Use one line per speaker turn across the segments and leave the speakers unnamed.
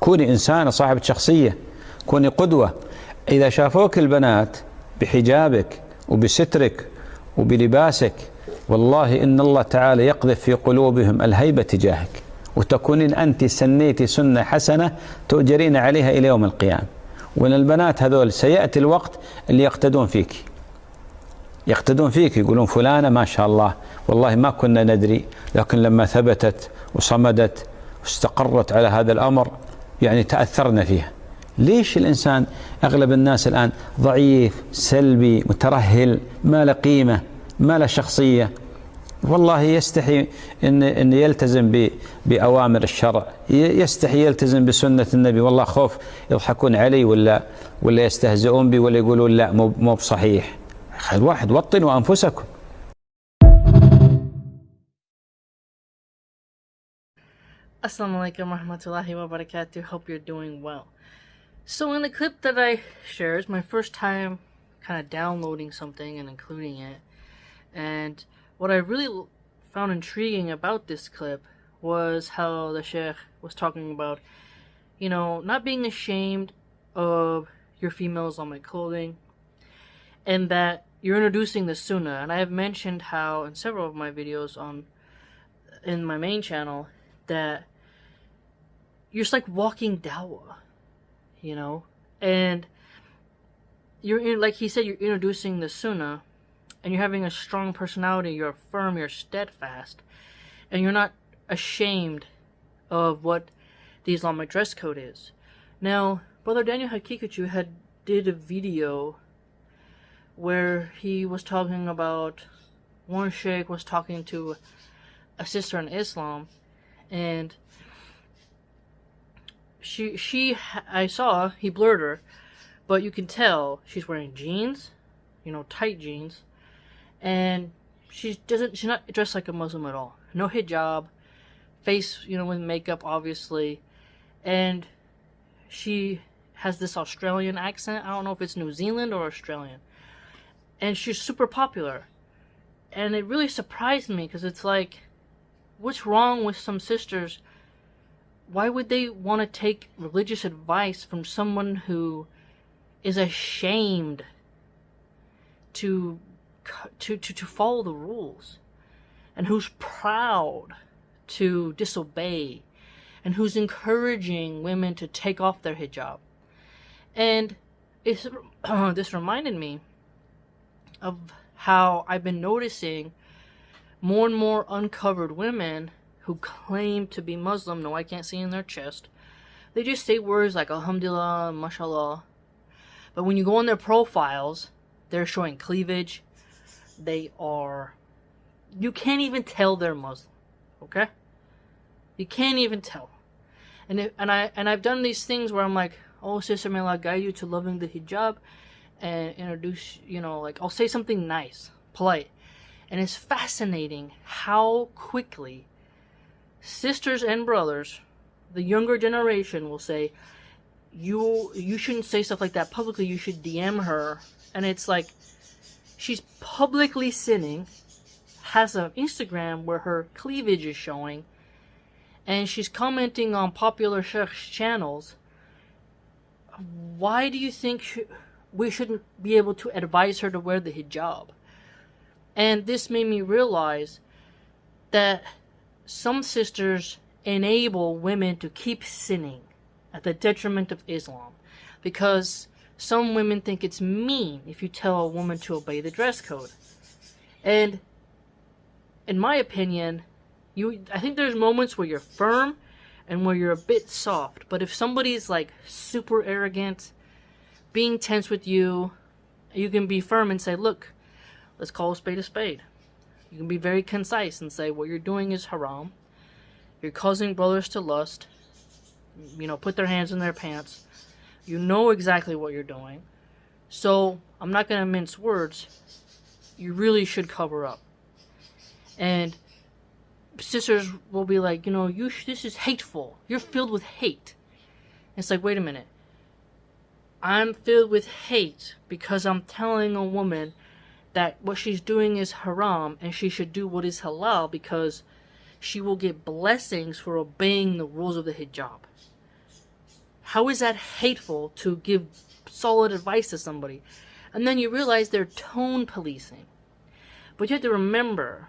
كوني إنسانة صاحبة شخصية، كوني قدوة. إذا شافوك البنات بحجابك وبسترك وبلباسك، والله إن الله تعالى يقذف في قلوبهم الهيبة تجاهك، وتكونين أنت سنيتي سنة حسنة تؤجرين عليها إلى يوم القيامة. وإن البنات هذول سيأتي الوقت اللي يقتدون فيك، يقتدون فيك، يقولون فلانة ما شاء الله والله ما كنا ندري، لكن لما ثبتت وصمدت واستقرت على هذا الأمر يعني تأثرنا فيها. ليش الإنسان أغلب الناس الآن ضعيف، سلبي، مترهل، ما له قيمة، ما له شخصية؟ والله يستحي إن يلتزم بأوامر الشرع، يستحي يلتزم بسنة النبي، والله خوف يضحكون علي ولا يستهزئون بي ولا يقولون لا مو بصحيح. الواحد وطنوا أنفسكم.
Assalamu alaikum warahmatullahi wabarakatuh. Hope you're doing well. So in the clip that I shared, it's my first time kind of downloading something and including it. And what I really found intriguing about this clip was how the sheikh was talking about, you know, not being ashamed of your female Islamic clothing, and that you're introducing the sunnah. And I have mentioned how in several of my videos in my main channel that you're just like walking dawah, you know, and like he said, you're introducing the sunnah, and you're having a strong personality, you're firm, you're steadfast, and you're not ashamed of what the Islamic dress code is. Now, Brother Daniel Hakikachu did a video where he was talking about, one sheikh was talking to a sister in Islam, and I saw, he blurred her, but you can tell she's wearing jeans, you know, tight jeans, and she's not dressed like a Muslim at all. No hijab, face, you know, with makeup, obviously, and she has this Australian accent. I don't know if it's New Zealand or Australian, and she's super popular, and it really surprised me, because it's like, what's wrong with some sisters? Why would they want to take religious advice from someone who is ashamed to follow the rules, and who's proud to disobey, and who's encouraging women to take off their hijab? And this reminded me of how I've been noticing more and more uncovered women who claim to be Muslim. No, I can't see in their chest. They just say words like Alhamdulillah, Mashallah. But when you go on their profiles, they're showing cleavage. You can't even tell they're Muslim. Okay? You can't even tell. And I've done these things where I'm like, oh sister, may Allah guide you to loving the hijab, and introduce, you know, like I'll say something nice, polite. And it's fascinating how quickly sisters and brothers, the younger generation, will say, you shouldn't say stuff like that publicly, you should DM her. And it's like, she's publicly sinning, has an Instagram where her cleavage is showing, and she's commenting on popular sheikhs' channels. Why do you think we shouldn't be able to advise her to wear the hijab? And this made me realize that some sisters enable women to keep sinning at the detriment of Islam, because some women think it's mean if you tell a woman to obey the dress code. And in my opinion, I think there's moments where you're firm and where you're a bit soft. But if somebody's like super arrogant, being tense with you, you can be firm and say, look, let's call a spade a spade. You can be very concise and say, what you're doing is haram. You're causing brothers to lust. You know, put their hands in their pants. You know exactly what you're doing. So, I'm not going to mince words. You really should cover up. And sisters will be like, you know, this is hateful. You're filled with hate. And it's like, wait a minute. I'm filled with hate because I'm telling a woman that what she's doing is haram and she should do what is halal, because she will get blessings for obeying the rules of the hijab. How is that hateful to give solid advice to somebody? And then you realize they're tone policing. But you have to remember,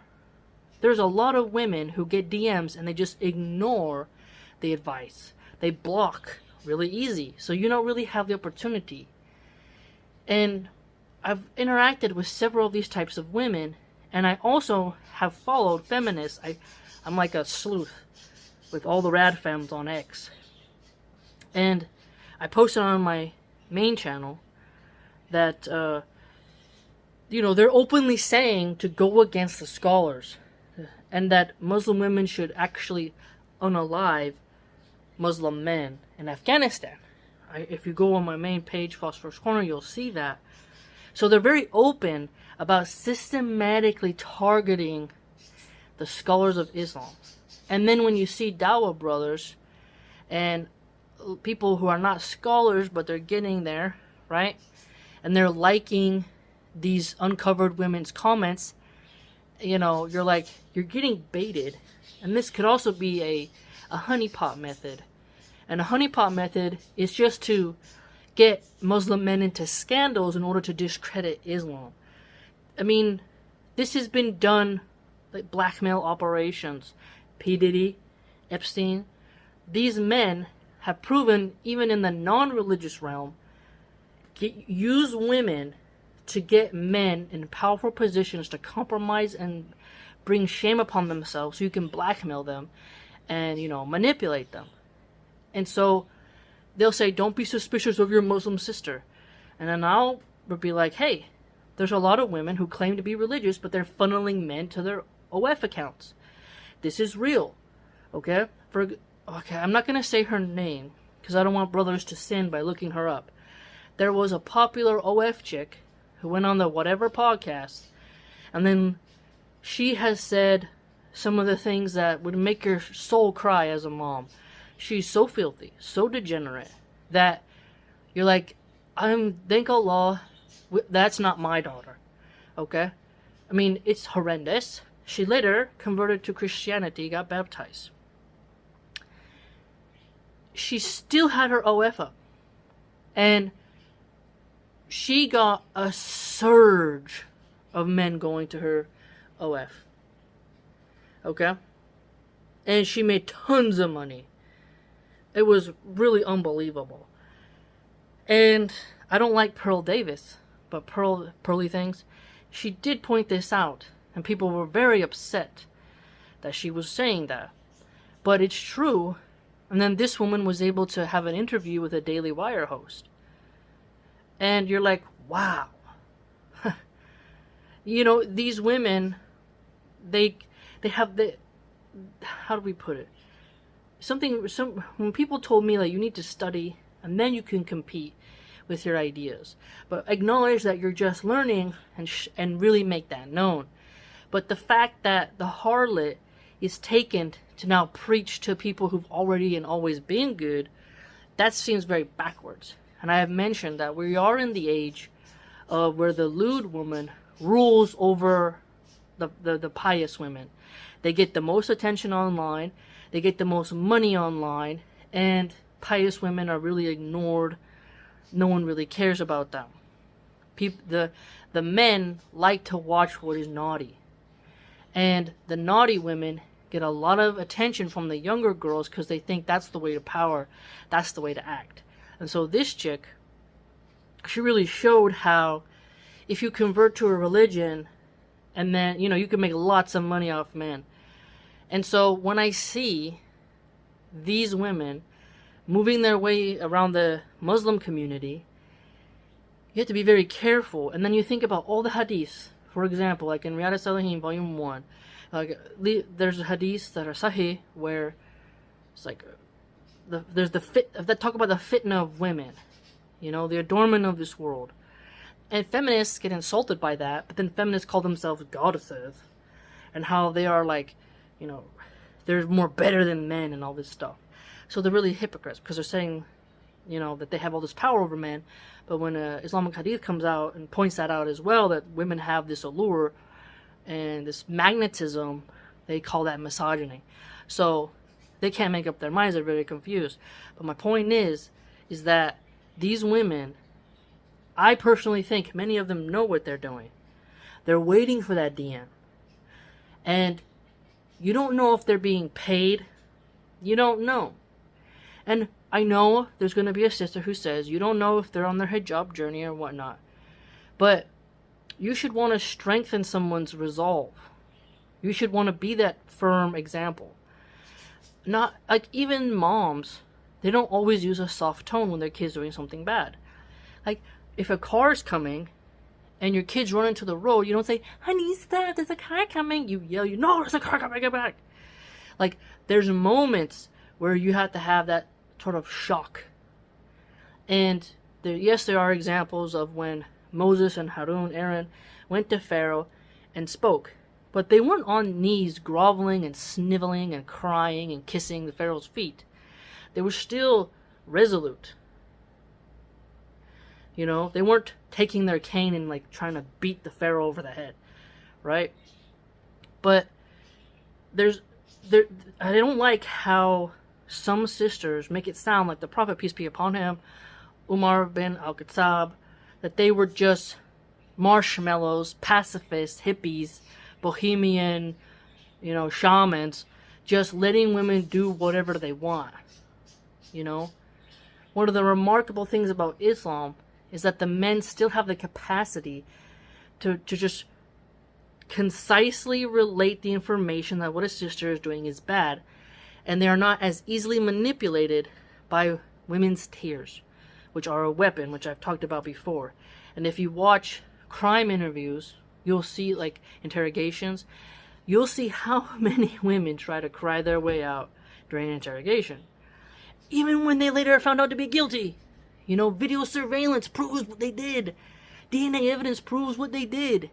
there's a lot of women who get DMs and they just ignore the advice. They block really easy, so you don't really have the opportunity. And I've interacted with several of these types of women, and I also have followed feminists. I'm like a sleuth with all the rad femmes on X. And I posted on my main channel that, they're openly saying to go against the scholars, and that Muslim women should actually unalive Muslim men in Afghanistan. If you go on my main page, Phosphorus Corner, you'll see that. So they're very open about systematically targeting the scholars of Islam. And then when you see Dawah brothers and people who are not scholars, but they're getting there, right? And they're liking these uncovered women's comments, you're like, you're getting baited. And this could also be a honeypot method. And a honeypot method is just to get Muslim men into scandals in order to discredit Islam. I mean, this has been done, like blackmail operations. P. Diddy, Epstein, these men have proven, even in the non-religious realm, use women to get men in powerful positions to compromise and bring shame upon themselves so you can blackmail them and, manipulate them. And so they'll say, don't be suspicious of your Muslim sister. And then I'll be like, hey, there's a lot of women who claim to be religious, but they're funneling men to their OF accounts. This is real. Okay? I'm not going to say her name because I don't want brothers to sin by looking her up. There was a popular OF chick who went on the whatever podcast, and then she has said some of the things that would make your soul cry as a mom. She's so filthy, so degenerate, that you're like, thank Allah, that's not my daughter. Okay? I mean, it's horrendous. She later converted to Christianity, got baptized. She still had her OF up. And she got a surge of men going to her OF. Okay? And she made tons of money. It was really unbelievable. And I don't like Pearl Davis, but Pearly Things, she did point this out. And people were very upset that she was saying that. But it's true. And then this woman was able to have an interview with a Daily Wire host. And you're like, wow. These women, they have the, how do we put it? When people told me, like, you need to study and then you can compete with your ideas. But acknowledge that you're just learning and really make that known. But the fact that the harlot is taken to now preach to people who've already and always been good, that seems very backwards. And I have mentioned that we are in the age of where the lewd woman rules over the pious women. They get the most attention online, they get the most money online, and pious women are really ignored. No one really cares about them. The men like to watch what is naughty. And the naughty women get a lot of attention from the younger girls because they think that's the way to power, that's the way to act. And so this chick, she really showed how if you convert to a religion and then, you can make lots of money off men. And so when I see these women moving their way around the Muslim community, you have to be very careful. And then you think about all the hadiths. For example, like in Riyadh al-Salihin, Volume 1, there's hadiths that are sahih where it's like there's that talk about the fitna of women, the adornment of this world. And feminists get insulted by that, but then feminists call themselves goddesses and how they are like, they're more better than men and all this stuff. So they're really hypocrites because they're saying, that they have all this power over men. But when Islamic hadith comes out and points that out as well, that women have this allure and this magnetism, they call that misogyny. So they can't make up their minds. They're very confused. But my point is is that these women, I personally think many of them know what they're doing. They're waiting for that DM. And you don't know if they're being paid. You don't know. And I know there's going to be a sister who says you don't know if they're on their hijab journey or whatnot. But you should want to strengthen someone's resolve. You should want to be that firm example. Not like even moms, they don't always use a soft tone when their kid's doing something bad. Like if a car's coming and your kids run into the road, you don't say, "Honey, stop, there's a car coming." You yell, "No, there's a car coming, get back." Like there's moments where you have to have that sort of shock. And yes, there are examples of when Moses and Harun, Aaron, went to Pharaoh and spoke. But they weren't on knees groveling and sniveling and crying and kissing the Pharaoh's feet. They were still resolute. You know, they weren't taking their cane and like trying to beat the Pharaoh over the head, right? But I don't like how some sisters make it sound like the Prophet, peace be upon him, Umar bin al-Khattab, that they were just marshmallows, pacifists, hippies, bohemian, shamans, just letting women do whatever they want. One of the remarkable things about Islam is that the men still have the capacity to just concisely relate the information that what a sister is doing is bad, and they are not as easily manipulated by women's tears, which are a weapon, which I've talked about before. And if you watch crime interviews, you'll see, like, interrogations, you'll see how many women try to cry their way out during an interrogation. Even when they later are found out to be guilty. Video surveillance proves what they did. DNA evidence proves what they did.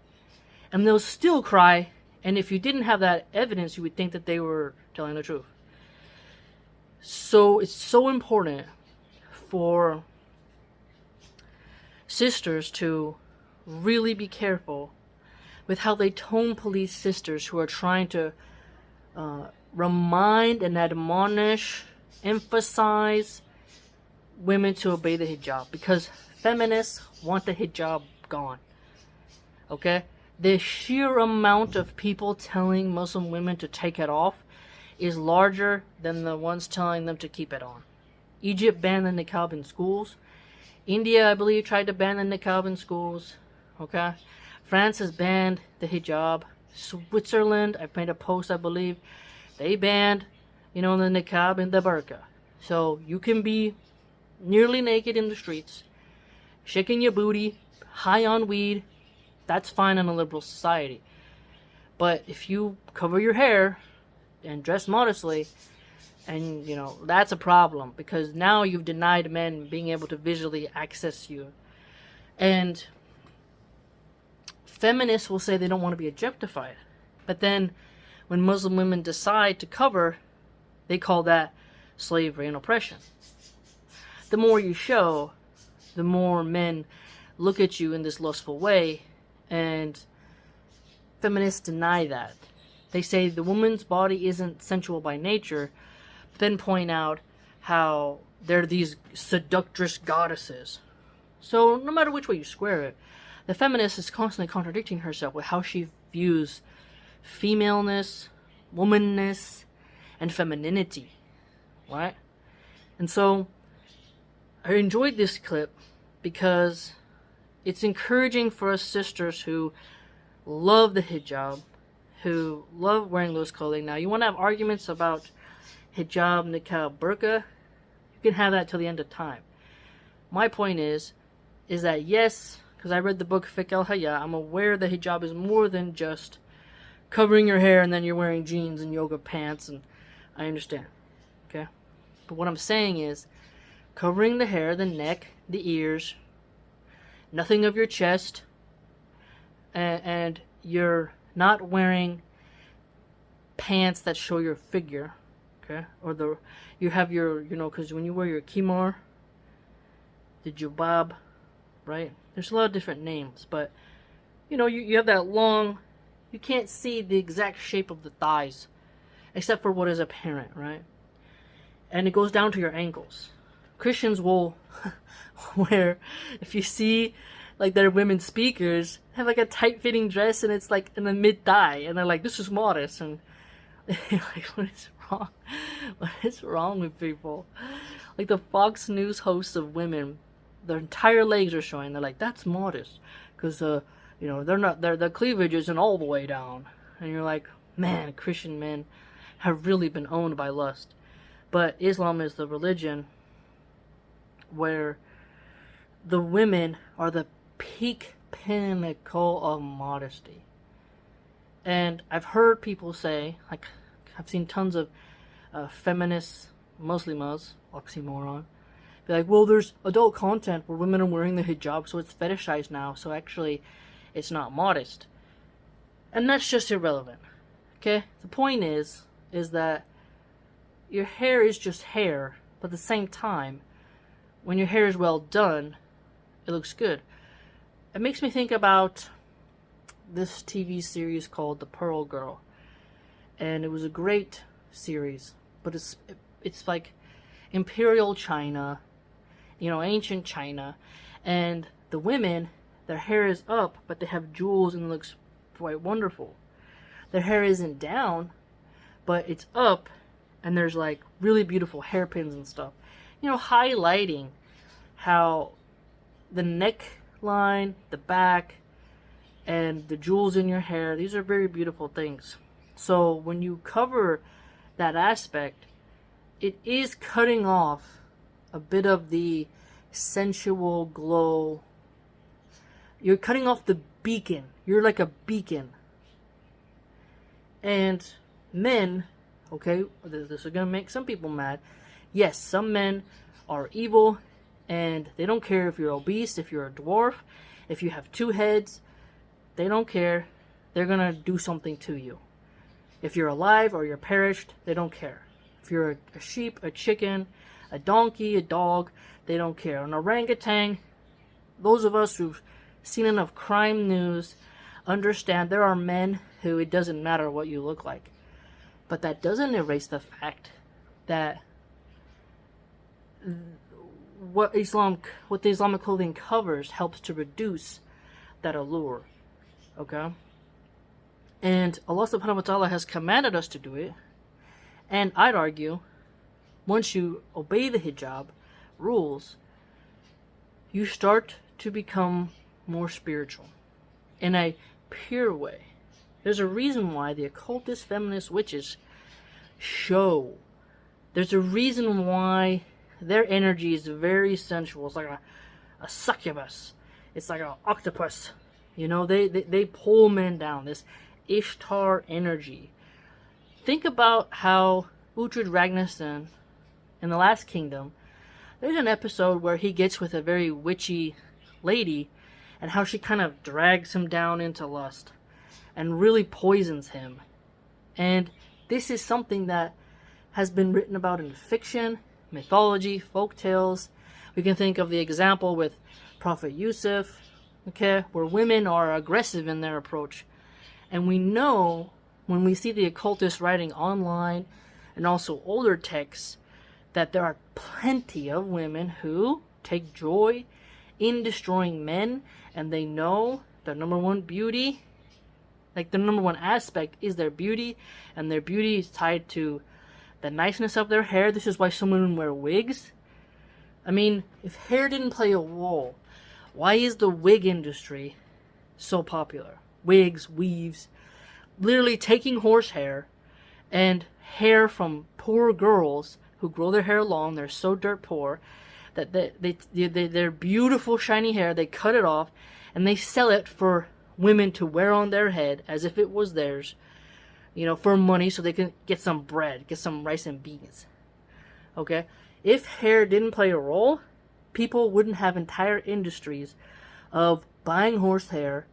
And they'll still cry, and if you didn't have that evidence, you would think that they were telling the truth. So it's so important for sisters to really be careful with how they tone police sisters who are trying to remind and admonish, emphasize women to obey the hijab, because feminists want the hijab gone. Okay? The sheer amount of people telling Muslim women to take it off is larger than the ones telling them to keep it on. Egypt banned the niqab in schools. India, I believe, tried to ban the niqab in schools. Okay? France has banned the hijab. Switzerland, I made a post, I believe, they banned, the niqab and the burqa. So you can be nearly naked in the streets, shaking your booty, high on weed. That's fine in a liberal society. But if you cover your hair and dress modestly, and that's a problem, because now you've denied men being able to visually access you. And feminists will say they don't want to be objectified, but then when Muslim women decide to cover, they call that slavery and oppression. The more you show, the more men look at you in this lustful way, and feminists deny that. They say the woman's body isn't sensual by nature, but then point out how they're these seductress goddesses. So no matter which way you square it, the feminist is constantly contradicting herself with how she views femaleness, womanness, and femininity, right? And so I enjoyed this clip because it's encouraging for us sisters who love the hijab, who love wearing loose clothing. Now, you want to have arguments about hijab, niqab, burqa, you can have that till the end of time. My point is that yes, because I read the book Fiqh al-Haya, I'm aware that hijab is more than just covering your hair and then you're wearing jeans and yoga pants, and I understand, okay? But what I'm saying is, covering the hair, the neck, the ears, nothing of your chest, and you're not wearing pants that show your figure, okay? Or you have your, because when you wear your khimar, the jubab, right? There's a lot of different names, but, you have that long, you can't see the exact shape of the thighs, except for what is apparent, right? And it goes down to your ankles. Christians will wear, if you see like their women speakers, have like a tight-fitting dress and it's like in the mid-thigh, and they're like, this is modest, and like, what is wrong? What is wrong with people? Like the Fox News hosts of women, their entire legs are showing. They're like, that's modest, because you know, their cleavage isn't all the way down. And you're like, man, Christian men have really been owned by lust. But Islam is the religion where the women are the peak pinnacle of modesty. And I've heard people say, like, I've seen tons of feminist Muslimas, oxymoron, be like, well, there's adult content where women are wearing the hijab, so it's fetishized now, so actually it's not modest. And that's just irrelevant. Okay? The point is that your hair is just hair, but at the same time, when your hair is well done, it looks good. It makes me think about this TV series called The Pearl Girl. And it was a great series, but it's like Imperial China, you know, ancient China, and the women, their hair is up, but they have jewels and it looks quite wonderful. Their hair isn't down, but it's up, and there's like really beautiful hairpins and stuff. You know, highlighting how the neckline, the back, and the jewels in your hair, these are very beautiful things. So when you cover that aspect, it is cutting off a bit of the sensual glow. You're cutting off the beacon. You're like a beacon. And men, okay, this is going to make some people mad. Yes, some men are evil, and they don't care if you're obese, if you're a dwarf, if you have 2 heads. They don't care. They're going to do something to you. If you're alive or you're perished, they don't care. If you're a sheep, a chicken, a donkey, a dog, they don't care. An orangutan, those of us who've seen enough crime news understand there are men who it doesn't matter what you look like. But that doesn't erase the fact that what the Islamic clothing covers helps to reduce that allure. Okay? And Allah subhanahu wa ta'ala has commanded us to do it. And I'd argue, once you obey the hijab rules, you start to become more spiritual in a pure way. There's a reason why the occultist feminist witches show. There's a reason why their energy is very sensual. It's like a succubus. It's like an octopus. You know, they pull men down. This Ishtar energy. Think about how Uhtred Ragnarsson in The Last Kingdom, there's an episode where he gets with a very witchy lady and how she kind of drags him down into lust and really poisons him. And this is something that has been written about in fiction, mythology, folk tales. We can think of the example with Prophet Yusuf, okay, where women are aggressive in their approach. And we know when we see the occultists writing online and also older texts that there are plenty of women who take joy in destroying men, and they know their number one beauty, like the number one aspect is their beauty, and their beauty is tied to the niceness of their hair. This is why some women wear wigs. I mean, if hair didn't play a role, why is the wig industry so popular? Wigs, weaves, literally taking horsehair and hair from poor girls who grow their hair long. They're so dirt poor that their beautiful shiny hair, they cut it off and they sell it for women to wear on their head as if it was theirs, you know, for money so they can get some bread, get some rice and beans. Okay? If hair didn't play a role, people wouldn't have entire industries of buying horsehair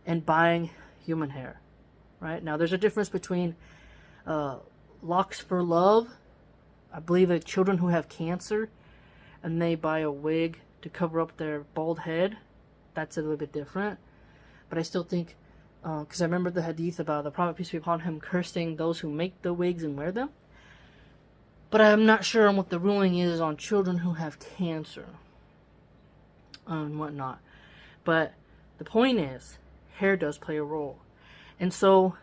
and buying human hair, right? Now, there's a difference between locks for love. I believe that children who have cancer and they buy a wig to cover up their bald head, that's a little bit different. But I still think, because I remember the hadith about the Prophet, peace be upon him, cursing those who make the wigs and wear them. But I'm not sure on what the ruling is on children who have cancer and whatnot. But the point is, hair does play a role. And so,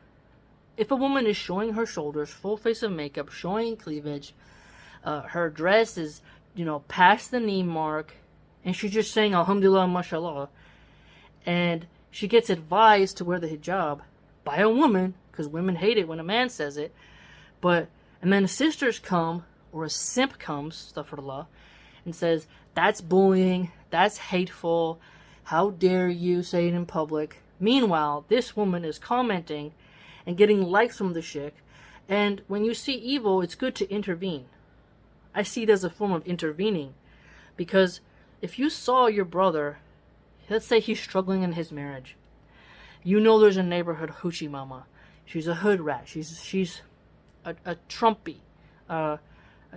if a woman is showing her shoulders, full face of makeup, showing cleavage, her dress is, past the knee mark, and she's just saying Alhamdulillah, mashallah, and she gets advised to wear the hijab by a woman, because women hate it when a man says it, and then sisters come, or a simp comes, astaghfirullah, and says, that's bullying, that's hateful, how dare you say it in public. Meanwhile, this woman is commenting and getting likes from the chick, and when you see evil, it's good to intervene. I see it as a form of intervening, because if you saw your brother, let's say he's struggling in his marriage, there's a neighborhood hoochie mama, she's a hood rat, she's a trumpy, a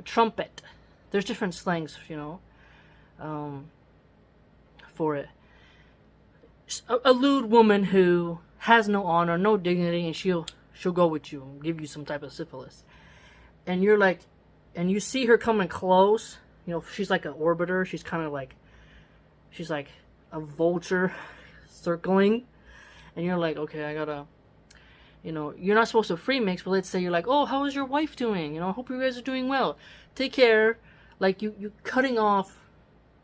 trumpet. There's different slangs, for it. A lewd woman who has no honor, no dignity, and she'll go with you and give you some type of syphilis. And you're like, and you see her coming close, she's like an orbiter, she's like a vulture circling, and you're like, okay, I gotta, you're not supposed to free mix, but let's say you're like, oh, how is your wife doing? Hope you guys are doing well. Take care. Like, you cutting off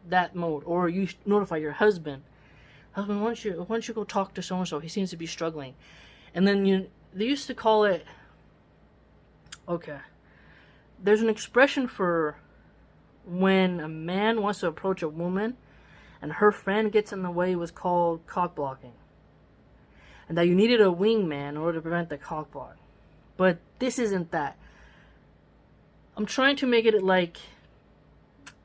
that mode, or you notify your husband, why don't you go talk to so-and-so, he seems to be struggling. And then they used to call it, okay, there's an expression for when a man wants to approach a woman and her friend gets in the way, was called cock blocking. And that you needed a wingman in order to prevent the cock block. But this isn't that. I'm trying to make it like,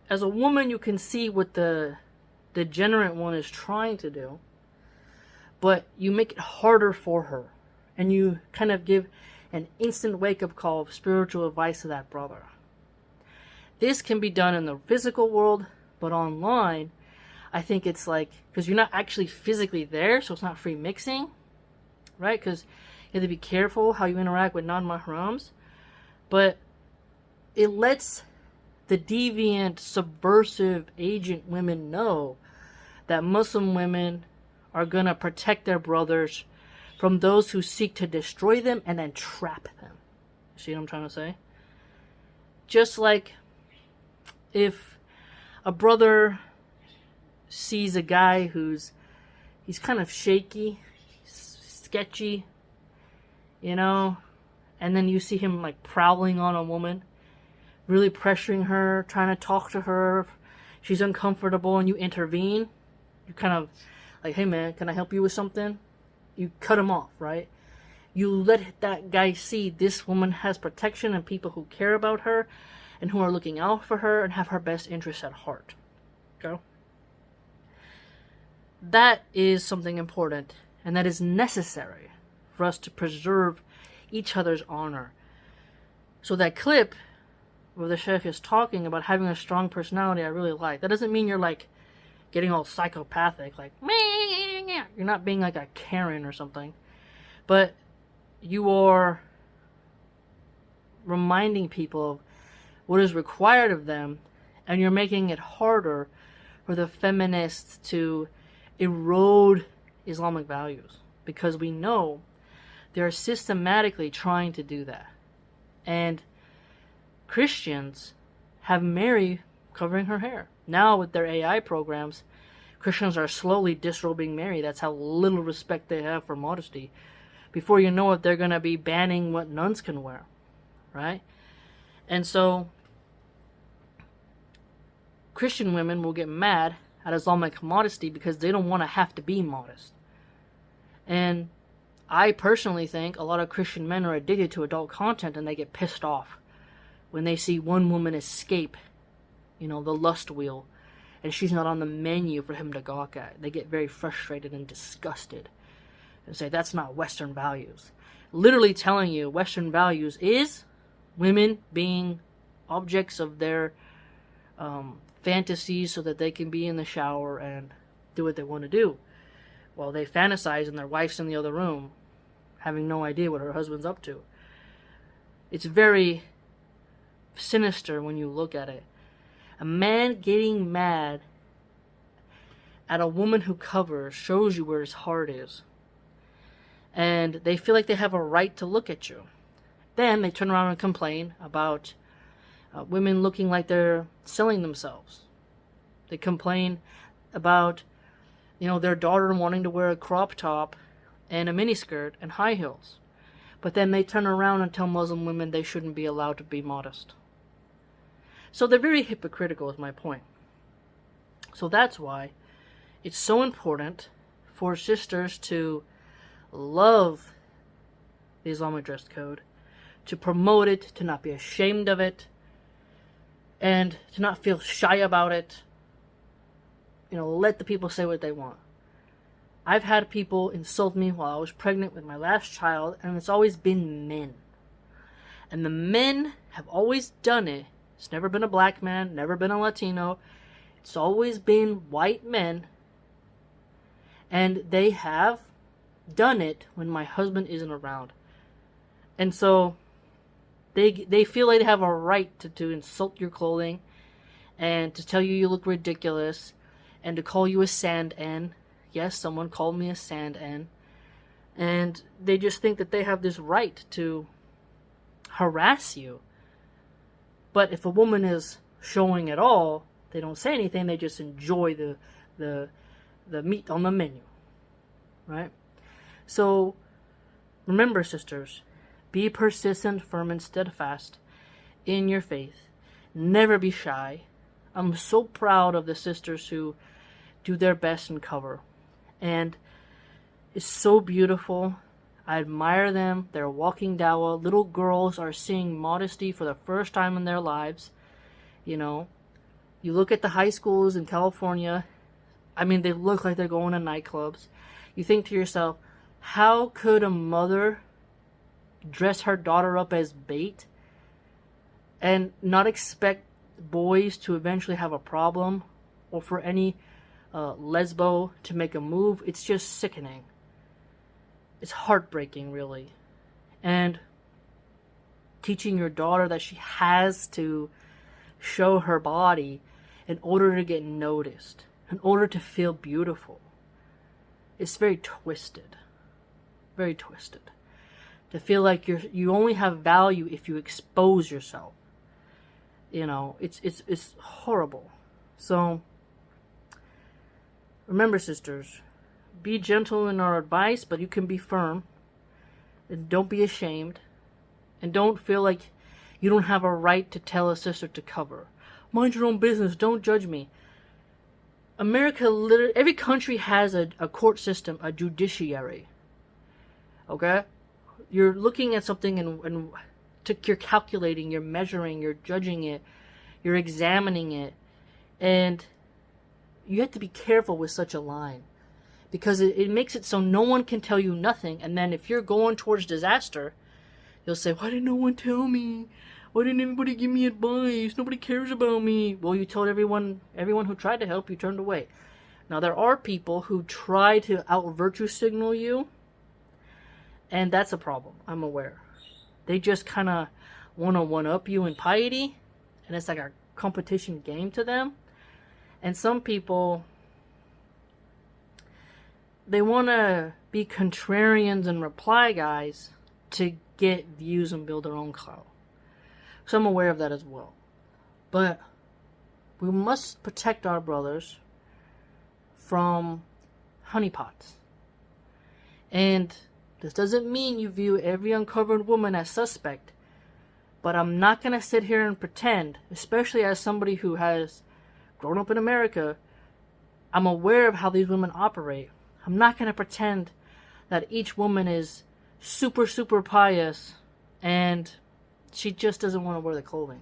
as a woman, you can see what the degenerate one is trying to do, but you make it harder for her, and you kind of give an instant wake-up call of spiritual advice to that brother. This can be done in the physical world, but online, I think it's like, because you're not actually physically there, so it's not free mixing, right? Because you have to be careful how you interact with non-mahrams, but it lets the deviant, subversive agent women know that Muslim women are going to protect their brothers from those who seek to destroy them and then trap them. See what I'm trying to say? Just like if a brother sees a guy he's kind of shaky, sketchy, and then you see him like prowling on a woman, really pressuring her, trying to talk to her, she's uncomfortable, and you intervene. You kind of like, hey man, can I help you with something? You cut him off, right? You let that guy see this woman has protection and people who care about her and who are looking out for her and have her best interests at heart. Okay? That is something important, and that is necessary for us to preserve each other's honor. So that clip where the Sheikh is talking about having a strong personality, I really like. That doesn't mean you're like getting all psychopathic, like, you're not being like a Karen or something, but you are reminding people of what is required of them, and you're making it harder for the feminists to erode Islamic values, because we know they're systematically trying to do that. And Christians have Mary covering her hair. Now with their AI programs, Christians are slowly disrobing Mary. That's how little respect they have for modesty. Before you know it, they're going to be banning what nuns can wear, right? And so Christian women will get mad at Islamic modesty because they don't want to have to be modest. And I personally think a lot of Christian men are addicted to adult content, and they get pissed off when they see one woman escape, the lust wheel, and she's not on the menu for him to gawk at. They get very frustrated and disgusted and say, that's not Western values. Literally telling you Western values is women being objects of their fantasies so that they can be in the shower and do what they want to do, while they fantasize and their wife's in the other room having no idea what her husband's up to. It's very sinister when you look at it. A man getting mad at a woman who covers shows you where his heart is. And they feel like they have a right to look at you. Then they turn around and complain about women looking like they're selling themselves. They complain about, their daughter wanting to wear a crop top and a miniskirt and high heels. But then they turn around and tell Muslim women they shouldn't be allowed to be modest. So they're very hypocritical is my point. So that's why it's so important for sisters to love the Islamic dress code, to promote it, to not be ashamed of it, and to not feel shy about it. Let the people say what they want. I've had people insult me while I was pregnant with my last child, and it's always been men. And the men have always done it. It's never been a black man, never been a Latino. It's always been white men. And they have done it when my husband isn't around. And so they feel like they have a right to insult your clothing and to tell you look ridiculous and to call you a sand N. Yes, someone called me a sand N. And they just think that they have this right to harass you. But if a woman is showing at all, they don't say anything, they just enjoy the meat on the menu. Right? So, remember, sisters, be persistent, firm, and steadfast in your faith. Never be shy. I'm so proud of the sisters who do their best and cover. And it's so beautiful. I admire them. They're walking dawah. Little girls are seeing modesty for the first time in their lives. You look at the high schools in California. I mean, they look like they're going to nightclubs. You think to yourself, how could a mother dress her daughter up as bait and not expect boys to eventually have a problem or for any lesbo to make a move? It's just sickening. It's heartbreaking, really. And teaching your daughter that she has to show her body in order to get noticed, in order to feel beautiful. It's very twisted. Very twisted. To feel like you only have value if you expose yourself. It's horrible. So remember, sisters, be gentle in our advice, but you can be firm. And don't be ashamed. And don't feel like you don't have a right to tell a sister to cover. Mind your own business. Don't judge me. America, every country has a court system, a judiciary. Okay? You're looking at something and you're calculating, you're measuring, you're judging it, you're examining it. And you have to be careful with such a line. Because it makes it so no one can tell you nothing. And then if you're going towards disaster, you'll say, why didn't no one tell me? Why didn't anybody give me advice? Nobody cares about me. Well, you told everyone who tried to help, you turned away. Now, there are people who try to out-virtue signal you. And that's a problem. I'm aware. They just kind of want to one-up you in piety. And it's like a competition game to them. And some people, they want to be contrarians and reply guys to get views and build their own clout. So I'm aware of that as well. But we must protect our brothers from honeypots. And this doesn't mean you view every uncovered woman as suspect. But I'm not going to sit here and pretend, especially as somebody who has grown up in America, I'm aware of how these women operate. I'm not going to pretend that each woman is super, super pious and she just doesn't want to wear the clothing.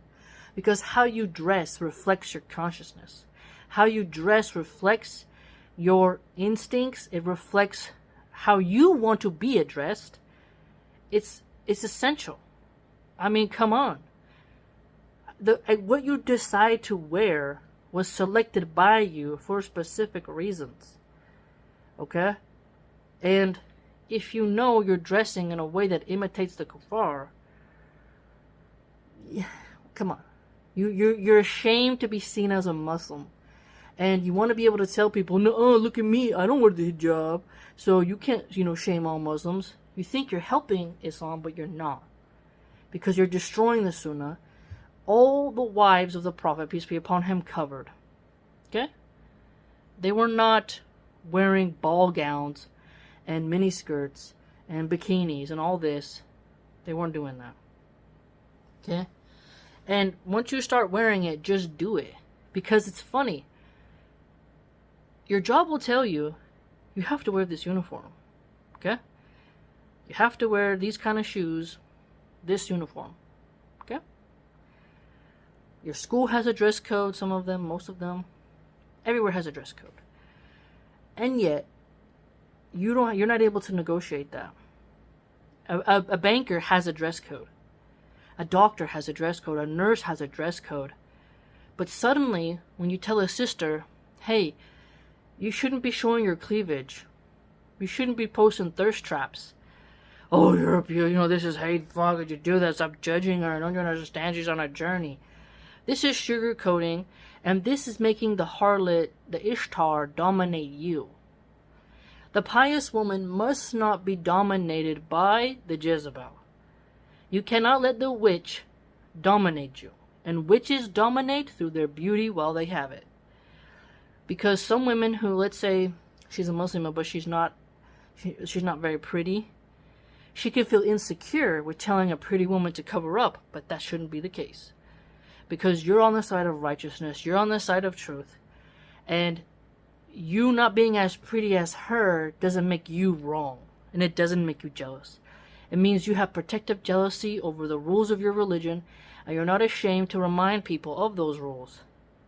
Because how you dress reflects your consciousness. How you dress reflects your instincts. It reflects how you want to be addressed. It's essential. I mean, come on. What you decide to wear was selected by you for specific reasons. Okay? And if you know you're dressing in a way that imitates the kuffar, Come on. You're ashamed to be seen as a Muslim. And you want to be able to tell people, no, oh, look at me, I don't wear the hijab, so you can't, shame all Muslims. You think you're helping Islam, but you're not. Because you're destroying the Sunnah. All the wives of the Prophet, peace be upon him, covered. Okay? They were not wearing ball gowns and miniskirts and bikinis and all this. They weren't doing that. Okay? And once you start wearing it, just do it. Because it's funny. Your job will tell you, you have to wear this uniform. Okay? You have to wear these kind of shoes, this uniform. Okay? Your school has a dress code, some of them, most of them. Everywhere has a dress code. And yet, you're not able to negotiate that. A banker has a dress code. A doctor has a dress code. A nurse has a dress code. But suddenly, when you tell a sister, hey, you shouldn't be showing your cleavage. You shouldn't be posting thirst traps. Oh, this is hateful. How could you do that? Stop judging her. Don't you understand? She's on a journey. This is sugarcoating, and this is making the harlot, the Ishtar, dominate you. The pious woman must not be dominated by the Jezebel. You cannot let the witch dominate you. And witches dominate through their beauty while they have it. Because some women who, let's say, she's a Muslim, but she's not very pretty, she can feel insecure with telling a pretty woman to cover up, but that shouldn't be the case. Because you're on the side of righteousness, you're on the side of truth, and you not being as pretty as her doesn't make you wrong, and it doesn't make you jealous. It means you have protective jealousy over the rules of your religion, and you're not ashamed to remind people of those rules.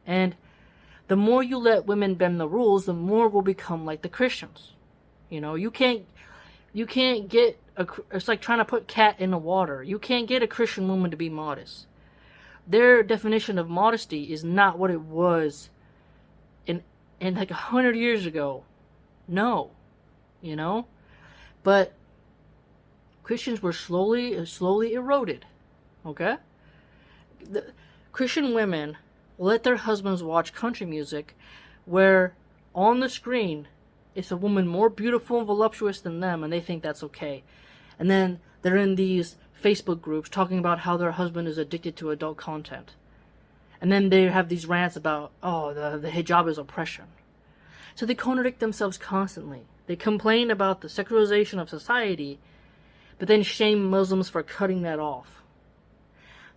And the more you let women bend the rules, the more we'll become like the Christians. You can't get it's like trying to put cat in the water. You can't get a Christian woman to be modest. Their definition of modesty is not what it was in like 100 years ago. No. But Christians were slowly eroded. Okay? The Christian women let their husbands watch country music where on the screen it's a woman more beautiful and voluptuous than them, and they think that's okay. And then they're in these Facebook groups talking about how their husband is addicted to adult content. And then they have these rants about, the hijab is oppression. So they contradict themselves constantly. They complain about the secularization of society, but then shame Muslims for cutting that off.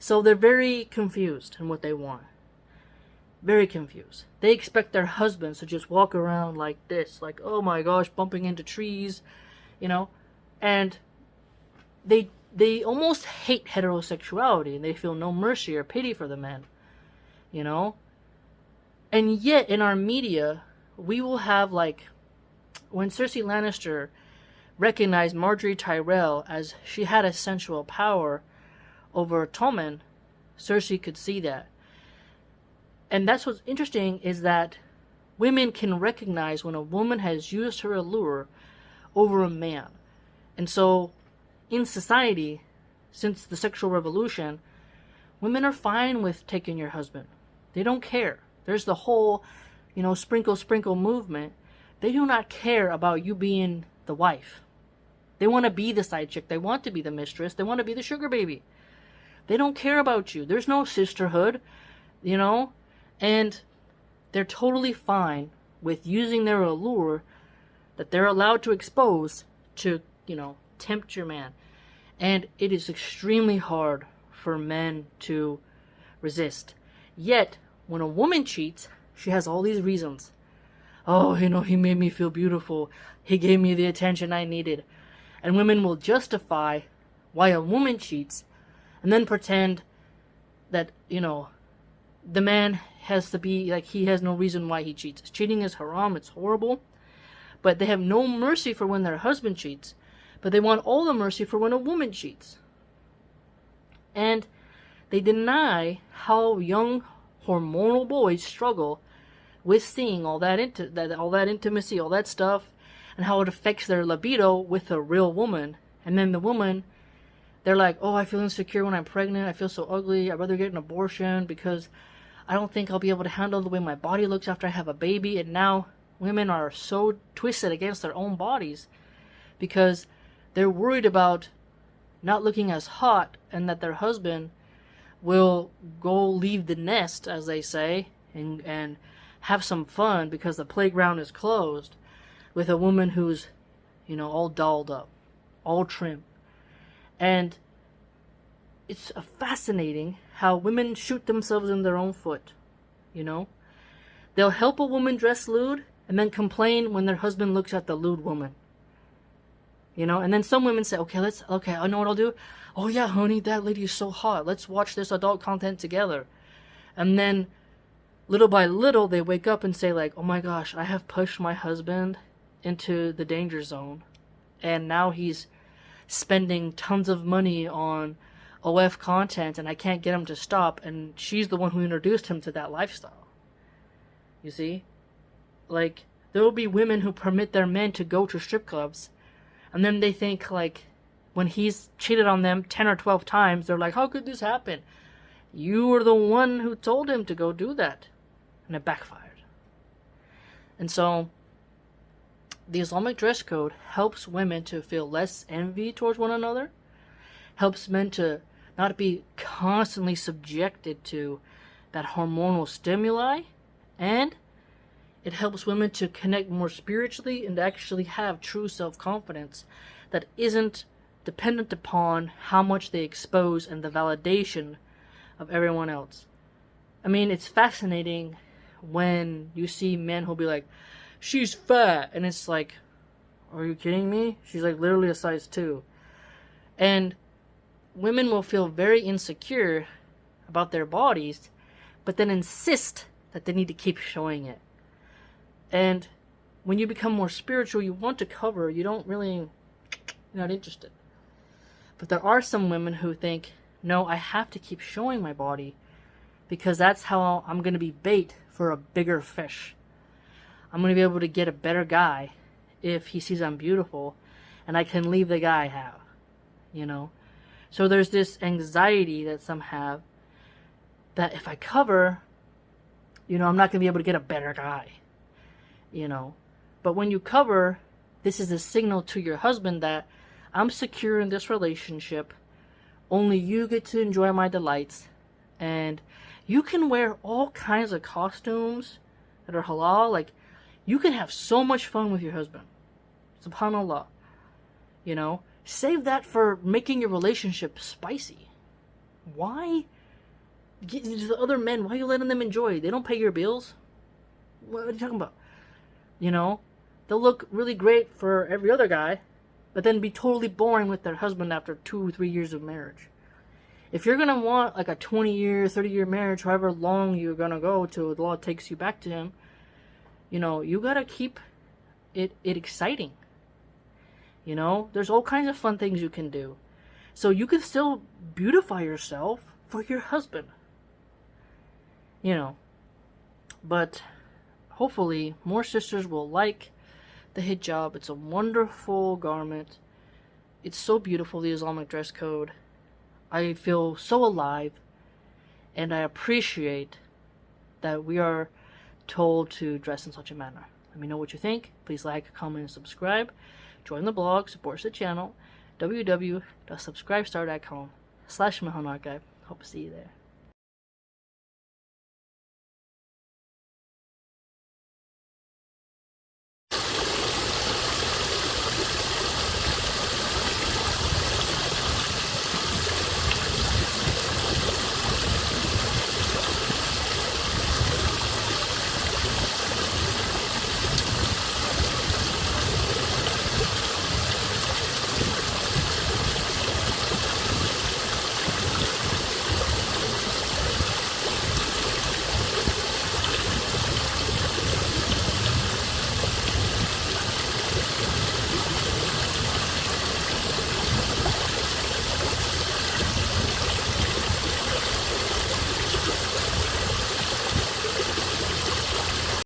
So they're very confused in what they want. Very confused. They expect their husbands to just walk around like this, like, oh my gosh, bumping into trees, and they almost hate heterosexuality, and they feel no mercy or pity for the men, And yet, in our media, we will have, like, when Cersei Lannister recognized Marjorie Tyrell as she had a sensual power over Tommen, Cersei could see that. And that's what's interesting, is that women can recognize when a woman has used her allure over a man. And so, in society, since the sexual revolution, women are fine with taking your husband. They don't care. There's the whole, sprinkle, sprinkle movement. They do not care about you being the wife. They want to be the side chick. They want to be the mistress. They want to be the sugar baby. They don't care about you. There's no sisterhood, and they're totally fine with using their allure that they're allowed to expose to, tempt your man. And it is extremely hard for men to resist. Yet, when a woman cheats, she has all these reasons. Oh, he made me feel beautiful. He gave me the attention I needed. And women will justify why a woman cheats and then pretend that, the man has to be, like, he has no reason why he cheats. Cheating is haram, it's horrible. But they have no mercy for when their husband cheats. But they want all the mercy for when a woman cheats. And they deny how young hormonal boys struggle with seeing all that intimacy, all that stuff, and how it affects their libido with a real woman. And then the woman They're like, oh, I feel insecure when I'm pregnant. I feel so ugly. I'd rather get an abortion because I don't think I'll be able to handle the way my body looks after I have a baby. And now women are so twisted against their own bodies because they're worried about not looking as hot and that their husband will go leave the nest, as they say, and have some fun because the playground is closed with a woman who's, all dolled up, all trim. And it's fascinating how women shoot themselves in their own foot, They'll help a woman dress lewd and then complain when their husband looks at the lewd woman. And then some women say, okay, I know what I'll do. Oh yeah, honey, that lady is so hot. Let's watch this adult content together. And then little by little, they wake up and say like, oh my gosh, I have pushed my husband into the danger zone. And now he's spending tons of money on OF content and I can't get him to stop. And she's the one who introduced him to that lifestyle. You see? Like, there will be women who permit their men to go to strip clubs. And then they think, like, when he's cheated on them 10 or 12 times, they're like, how could this happen? You were the one who told him to go do that. And it backfired. And so, the Islamic dress code helps women to feel less envy towards one another. Helps men to not be constantly subjected to that hormonal stimuli. And it helps women to connect more spiritually and actually have true self-confidence that isn't dependent upon how much they expose and the validation of everyone else. I mean, it's fascinating when you see men who'll be like, she's fat, and it's like, are you kidding me? She's like literally a size 2. And women will feel very insecure about their bodies, but then insist that they need to keep showing it. And when you become more spiritual, you want to cover, you're not interested. But there are some women who think, no, I have to keep showing my body because that's how I'm going to be bait for a bigger fish. I'm going to be able to get a better guy if he sees I'm beautiful and I can leave the guy I have, So there's this anxiety that some have that if I cover, I'm not going to be able to get a better guy. But when you cover, this is a signal to your husband that I'm secure in this relationship. Only you get to enjoy my delights. And you can wear all kinds of costumes that are halal. Like, you can have so much fun with your husband. SubhanAllah. Save that for making your relationship spicy. Why? The other men, why are you letting them enjoy? They don't pay your bills. What are you talking about? They'll look really great for every other guy, but then be totally boring with their husband after 2 or 3 years of marriage. If you're going to want like a 20-year, 30-year marriage, however long you're going to go till the law takes you back to him, you got to keep it exciting. There's all kinds of fun things you can do. So you can still beautify yourself for your husband. But hopefully more sisters will like the hijab. It's a wonderful garment. It's so beautiful, the Islamic dress code. I feel so alive, and I appreciate that we are told to dress in such a manner. Let me know what you think. Please like, comment, and subscribe. Join the blog, support the channel, www.subscribestar.com/MahonArchive. Hope to see you there.